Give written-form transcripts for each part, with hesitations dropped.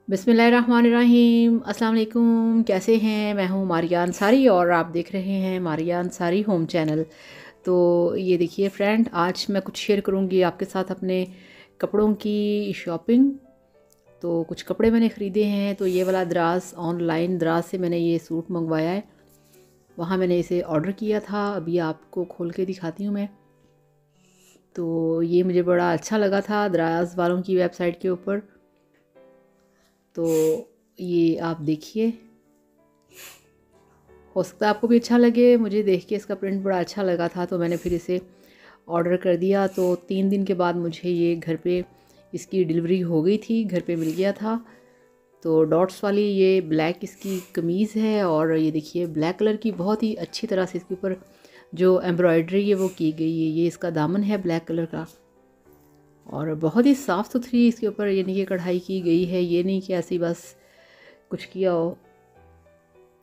बिस्मिल्लाहिर्रहमानिर्रहीम। अस्सलाम वालेकुम। कैसे हैं? मैं हूँ मारिया अंसारी और आप देख रहे हैं मारिया अंसारी होम चैनल। तो ये देखिए फ्रेंड, आज मैं कुछ शेयर करूँगी आपके साथ अपने कपड़ों की शॉपिंग। तो कुछ कपड़े मैंने ख़रीदे हैं। तो ये वाला दराज, ऑनलाइन दराज से मैंने ये सूट मंगवाया है। वहाँ मैंने इसे ऑर्डर किया था, अभी आपको खोल के दिखाती हूँ मैं। तो ये मुझे बड़ा अच्छा लगा था दराज वालों की वेबसाइट के ऊपर। तो ये आप देखिए, हो सकता है आपको भी अच्छा लगे। मुझे देख के इसका प्रिंट बड़ा अच्छा लगा था तो मैंने फिर इसे ऑर्डर कर दिया। तो 3 दिन के बाद मुझे ये घर पे इसकी डिलीवरी हो गई थी, घर पे मिल गया था। तो डॉट्स वाली ये ब्लैक इसकी कमीज़ है और ये देखिए ब्लैक कलर की बहुत ही अच्छी तरह से इसके ऊपर जो एम्ब्रॉयडरी है वो की गई है। ये इसका दामन है ब्लैक कलर का और बहुत ही साफ़ सुथरी इसके ऊपर यानी कि कढ़ाई की गई है। ये नहीं कि ऐसी बस कुछ किया हो।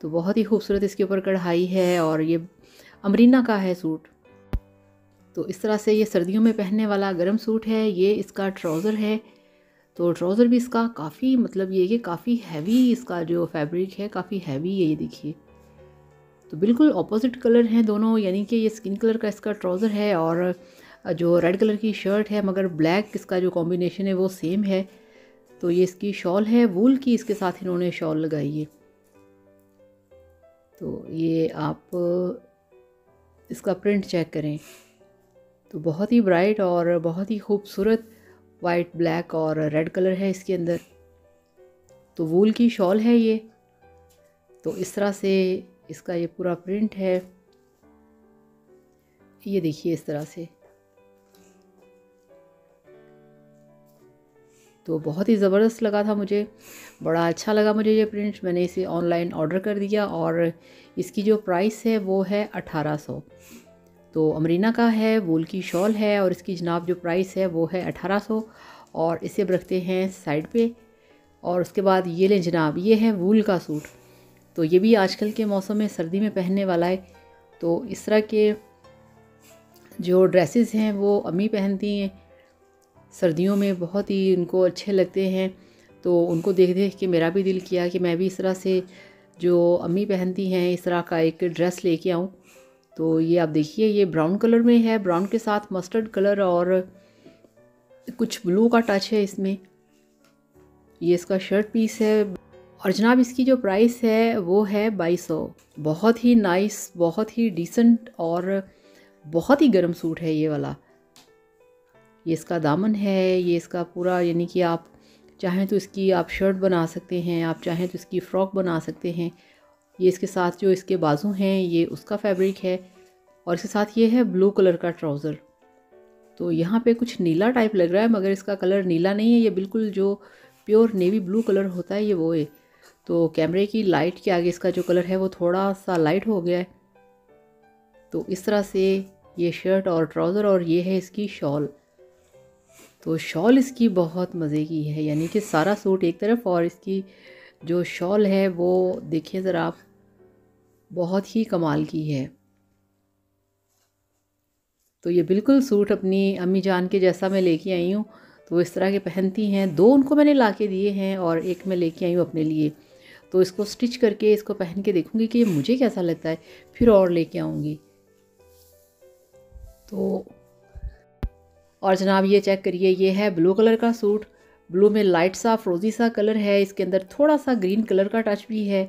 तो बहुत ही खूबसूरत इसके ऊपर कढ़ाई है और ये अमरीना का है सूट। तो इस तरह से ये सर्दियों में पहनने वाला गर्म सूट है। ये इसका ट्राउज़र है। तो ट्राउज़र भी इसका काफ़ी मतलब ये कि काफ़ी हैवी इसका जो फैब्रिक है काफ़ी हैवी है। ये देखिए, तो बिल्कुल ऑपोजिट कलर हैं दोनों, यानी कि ये स्किन कलर का इसका ट्राउज़र है और जो रेड कलर की शर्ट है, मगर ब्लैक इसका जो कॉम्बिनेशन है वो सेम है। तो ये इसकी शॉल है वूल की, इसके साथ इन्होंने शॉल लगाई है। तो ये आप इसका प्रिंट चेक करें तो बहुत ही ब्राइट और बहुत ही खूबसूरत वाइट, ब्लैक और रेड कलर है इसके अंदर। तो वूल की शॉल है ये। तो इस तरह से इसका ये पूरा प्रिंट है। ये देखिए इस तरह से। तो बहुत ही ज़बरदस्त लगा था मुझे, बड़ा अच्छा लगा मुझे ये प्रिंट। मैंने इसे ऑनलाइन ऑर्डर कर दिया और इसकी जो प्राइस है वो है 1800। तो अमरीना का है, वूल की शॉल है और इसकी जनाब जो प्राइस है वो है 1800। और इसे रखते हैं साइड पे। और उसके बाद ये लें जनाब, ये है वूल का सूट। तो ये भी आजकल के मौसम में सर्दी में पहनने वाला है। तो इस तरह के जो ड्रेसेस हैं वो अम्मी पहनती हैं सर्दियों में, बहुत ही उनको अच्छे लगते हैं। तो उनको देख देख के मेरा भी दिल किया कि मैं भी इस तरह से जो अम्मी पहनती हैं इस तरह का एक ड्रेस लेके आऊँ। तो ये आप देखिए, ये ब्राउन कलर में है, ब्राउन के साथ मस्टर्ड कलर और कुछ ब्लू का टच है इसमें। ये इसका शर्ट पीस है और जनाब इसकी जो प्राइस है वो है 2200। बहुत ही नाइस, बहुत ही डिसेंट और बहुत ही गर्म सूट है ये वाला। ये इसका दामन है, ये इसका पूरा, यानी कि आप चाहें तो इसकी आप शर्ट बना सकते हैं, आप चाहें तो इसकी फ़्रॉक बना सकते हैं। ये इसके साथ जो इसके बाजू हैं ये उसका फैब्रिक है और इसके साथ ये है ब्लू कलर का ट्राउज़र। तो यहाँ पे कुछ नीला टाइप लग रहा है मगर इसका कलर नीला नहीं है, ये बिल्कुल जो प्योर नेवी ब्लू कलर होता है ये वो है। तो कैमरे की लाइट के आगे इसका जो कलर है वो थोड़ा सा लाइट हो गया है। तो इस तरह से ये शर्ट और ट्राउज़र और ये है इसकी शॉल। तो शॉल इसकी बहुत मज़े की है, यानी कि सारा सूट एक तरफ और इसकी जो शॉल है वो देखिए ज़रा आप, बहुत ही कमाल की है। तो ये बिल्कुल सूट अपनी अम्मी जान के जैसा मैं लेके आई हूँ। तो इस तरह के पहनती हैं। 2 उनको मैंने ला के दिए हैं और एक मैं लेके आई हूँ अपने लिए। तो इसको स्टिच करके इसको पहन के देखूँगी कि मुझे कैसा लगता है, फिर और लेके आऊँगी। तो और जनाब ये चेक करिए, ये है ब्लू कलर का सूट। ब्लू में लाइट सा फ्रोज़ी सा कलर है, इसके अंदर थोड़ा सा ग्रीन कलर का टच भी है।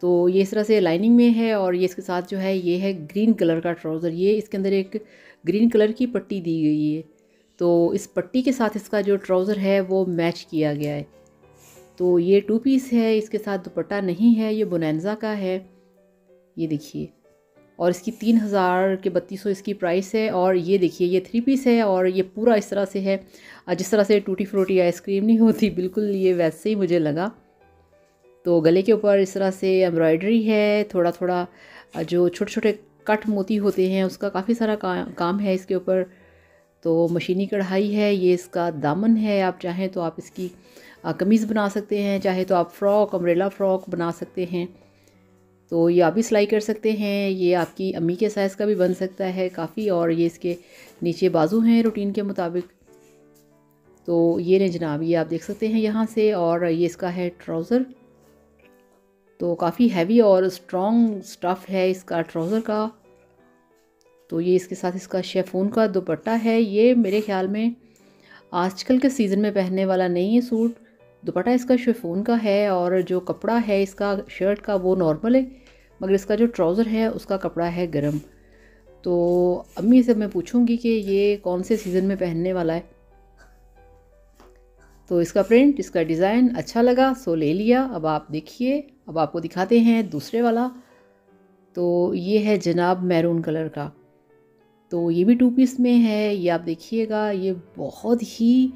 तो ये इस तरह से लाइनिंग में है और ये इसके साथ जो है ये है ग्रीन कलर का ट्राउज़र। ये इसके अंदर एक ग्रीन कलर की पट्टी दी गई है। तो इस पट्टी के साथ इसका जो ट्राउज़र है वो मैच किया गया है। तो ये 2 पीस है, इसके साथ दुपट्टा नहीं है, ये बोनेंजा का है। ये देखिए, और इसकी 3000 के 3200 इसकी प्राइस है। और ये देखिए ये 3 पीस है और ये पूरा इस तरह से है, जिस तरह से टूटी फ्रूटी आइसक्रीम नहीं होती, बिल्कुल ये वैसे ही मुझे लगा। तो गले के ऊपर इस तरह से एम्ब्रॉयडरी है, थोड़ा थोड़ा जो छोटे छोटे कट मोती होते हैं उसका काफ़ी सारा काम है इसके ऊपर। तो मशीनी कढ़ाई है, ये इसका दामन है। आप चाहें तो आप इसकी कमीज़ बना सकते हैं, चाहे तो आप फ्रॉक, अम्ब्रेला फ़्रॉक बना सकते हैं। तो ये आप भी सिलाई कर सकते हैं। ये आपकी अम्मी के साइज़ का भी बन सकता है काफ़ी। और ये इसके नीचे बाजू हैं रूटीन के मुताबिक। तो ये ने जनाब, ये आप देख सकते हैं यहाँ से। और ये इसका है ट्राउज़र, तो काफ़ी हैवी और स्ट्रॉन्ग स्टफ़ है इसका ट्राउज़र का। तो ये इसके साथ इसका शेफून का दुपट्टा है। ये मेरे ख्याल में आजकल के सीज़न में पहनने वाला नहीं है सूट। दुपट्टा इसका शेफून का है और जो कपड़ा है इसका शर्ट का वो नॉर्मल है, मगर इसका जो ट्राउज़र है उसका कपड़ा है गर्म। तो अम्मी से मैं पूछूंगी कि ये कौन से सीज़न में पहनने वाला है। तो इसका प्रिंट, इसका डिज़ाइन अच्छा लगा सो ले लिया। अब आप देखिए, अब आपको दिखाते हैं दूसरे वाला। तो ये है जनाब मैरून कलर का, तो ये भी 2 पीस में है। ये आप देखिएगा, ये बहुत ही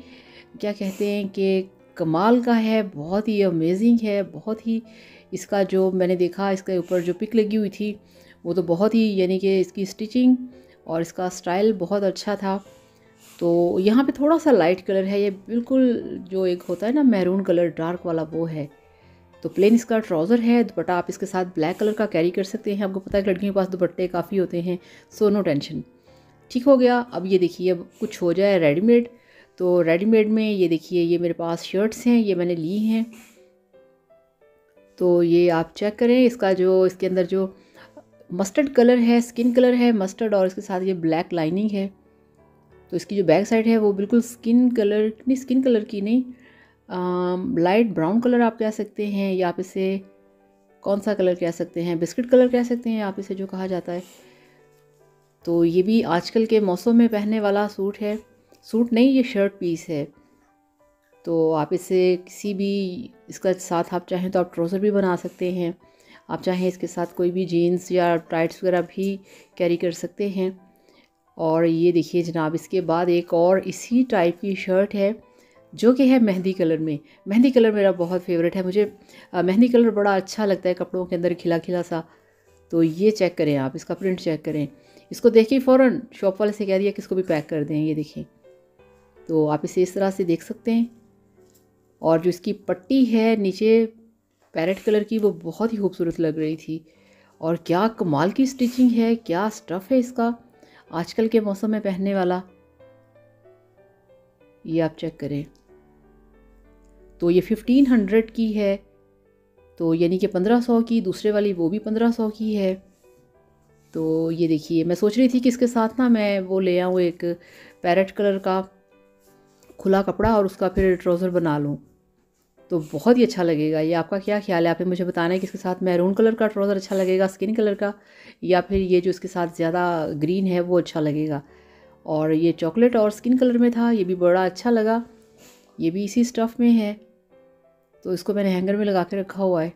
क्या कहते हैं कि कमाल का है, बहुत ही अमेजिंग है। बहुत ही इसका जो मैंने देखा, इसके ऊपर जो पिक लगी हुई थी वो तो बहुत ही, यानी कि इसकी स्टिचिंग और इसका स्टाइल बहुत अच्छा था। तो यहाँ पे थोड़ा सा लाइट कलर है, ये बिल्कुल जो एक होता है ना मैरून कलर डार्क वाला, वो है। तो प्लेन इसका ट्राउज़र है। दुपट्टा आप इसके साथ ब्लैक कलर का कैरी कर सकते हैं। आपको पता है लड़कियों के पास दुपट्टे काफ़ी होते हैं, सो नो टेंशन। ठीक हो गया। अब ये देखिए, अब कुछ हो जाए रेडीमेड। तो रेडीमेड में ये देखिए, ये मेरे पास शर्ट्स हैं, ये मैंने ली हैं। तो ये आप चेक करें, इसका जो इसके अंदर जो मस्टर्ड कलर है, स्किन कलर है मस्टर्ड, और इसके साथ ये ब्लैक लाइनिंग है। तो इसकी जो बैक साइड है वो बिल्कुल स्किन कलर की नहीं, लाइट ब्राउन कलर आप कह सकते हैं, या आप इसे कौन सा कलर कह सकते हैं, बिस्किट कलर कह सकते हैं आप इसे, जो कहा जाता है। तो ये भी आजकल के मौसम में पहनने वाला सूट है। सूट नहीं, ये शर्ट पीस है। तो आप इसे किसी भी, इसका साथ आप चाहें तो आप ट्राउज़र भी बना सकते हैं, आप चाहें इसके साथ कोई भी जीन्स या टाइट्स वगैरह भी कैरी कर सकते हैं। और ये देखिए जनाब, इसके बाद एक और इसी टाइप की शर्ट है जो कि है मेहंदी कलर में। मेहंदी कलर मेरा बहुत फेवरेट है, मुझे मेहंदी कलर बड़ा अच्छा लगता है कपड़ों के अंदर, खिला खिला सा। तो ये चेक करें आप, इसका प्रिंट चेक करें। इसको देखिए फ़ौरन शॉप वाले से कह दिया कि इसको भी पैक कर दें, ये देखिए। तो आप इसे इस तरह से देख सकते हैं। और जो इसकी पट्टी है नीचे पैरेट कलर की, वो बहुत ही खूबसूरत लग रही थी। और क्या कमाल की स्टिचिंग है, क्या स्टफ़ है इसका, आजकल के मौसम में पहनने वाला। ये आप चेक करें। तो ये 1500 की है, तो यानी कि 1500 की। दूसरे वाली वो भी 1500 की है। तो ये देखिए, मैं सोच रही थी कि इसके साथ ना मैं वो ले आऊँ एक पैरेट कलर का खुला कपड़ा और उसका फिर ट्राउज़र बना लूँ, तो बहुत ही अच्छा लगेगा। ये आपका क्या ख्याल है? आप मुझे बताना है कि इसके साथ मैरून कलर का ट्राउज़र अच्छा लगेगा, स्किन कलर का, या फिर ये जो इसके साथ ज़्यादा ग्रीन है वो अच्छा लगेगा। और ये चॉकलेट और स्किन कलर में था, ये भी बड़ा अच्छा लगा। ये भी इसी स्टफ़ में है, तो इसको मैंने हैंगर में लगा के रखा हुआ है।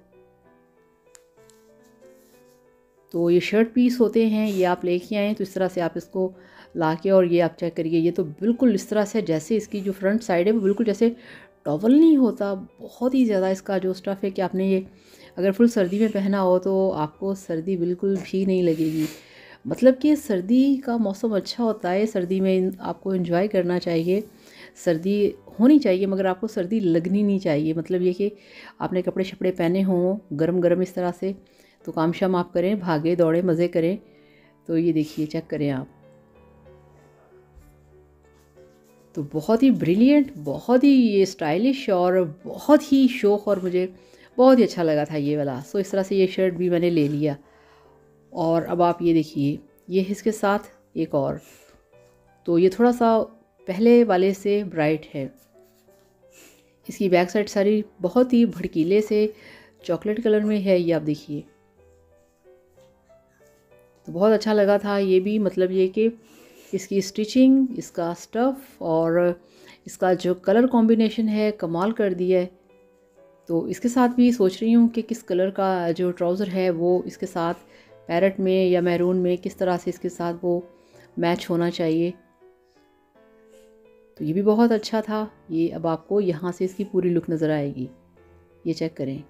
तो ये शर्ट पीस होते हैं, ये आप लेके आएँ तो इस तरह से आप इसको ला के, और ये आप चेक करिए, ये तो बिल्कुल इस तरह से जैसे इसकी जो फ्रंट साइड है वो बिल्कुल जैसे टॉवल नहीं होता। बहुत ही ज़्यादा इसका जो स्टफ़ है कि आपने ये अगर फुल सर्दी में पहना हो तो आपको सर्दी बिल्कुल भी नहीं लगेगी। मतलब कि सर्दी का मौसम अच्छा होता है, सर्दी में आपको एंजॉय करना चाहिए, सर्दी होनी चाहिए, मगर आपको सर्दी लगनी नहीं चाहिए। मतलब ये कि आपने कपड़े शपड़े पहने हों गरम गरम इस तरह से, तो काम शाम आप करें, भागे दौड़े मज़े करें। तो ये देखिए, चेक करें आप, तो बहुत ही ब्रिलियंट, बहुत ही ये स्टाइलिश और बहुत ही शौक, और मुझे बहुत ही अच्छा लगा था ये वाला। सो इस तरह से ये शर्ट भी मैंने ले लिया। और अब आप ये देखिए, ये इसके साथ एक और, तो ये थोड़ा सा पहले वाले से ब्राइट है। इसकी बैक साइड सारी बहुत ही भड़कीले से चॉकलेट कलर में है, ये आप देखिए। तो बहुत अच्छा लगा था ये भी, मतलब ये कि इसकी स्टिचिंग, इसका स्टफ़ और इसका जो कलर कॉम्बिनेशन है कमाल कर दिया है। तो इसके साथ भी सोच रही हूँ कि किस कलर का जो ट्राउज़र है वो इसके साथ पैरेट में या मैरून में किस तरह से इसके साथ वो मैच होना चाहिए। तो ये भी बहुत अच्छा था। ये अब आपको यहाँ से इसकी पूरी लुक नज़र आएगी, ये चेक करें।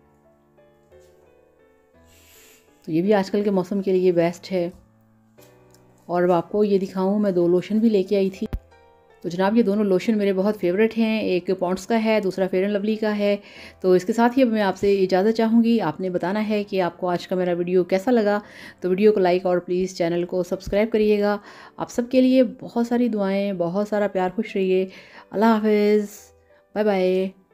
तो ये भी आजकल के मौसम के लिए बेस्ट है। और अब आपको ये दिखाऊं, मैं 2 लोशन भी लेके आई थी। तो जनाब ये दोनों लोशन मेरे बहुत फेवरेट हैं, एक पॉन्ड्स का है, दूसरा फेयर एंड लवली का है। तो इसके साथ ही अब मैं आपसे इजाज़त चाहूँगी। आपने बताना है कि आपको आज का मेरा वीडियो कैसा लगा। तो वीडियो को लाइक और प्लीज़ चैनल को सब्सक्राइब करिएगा। आप सबके लिए बहुत सारी दुआएँ, बहुत सारा प्यार, खुश रहिए। अल्लाह हाफ़िज़, बाय बाय।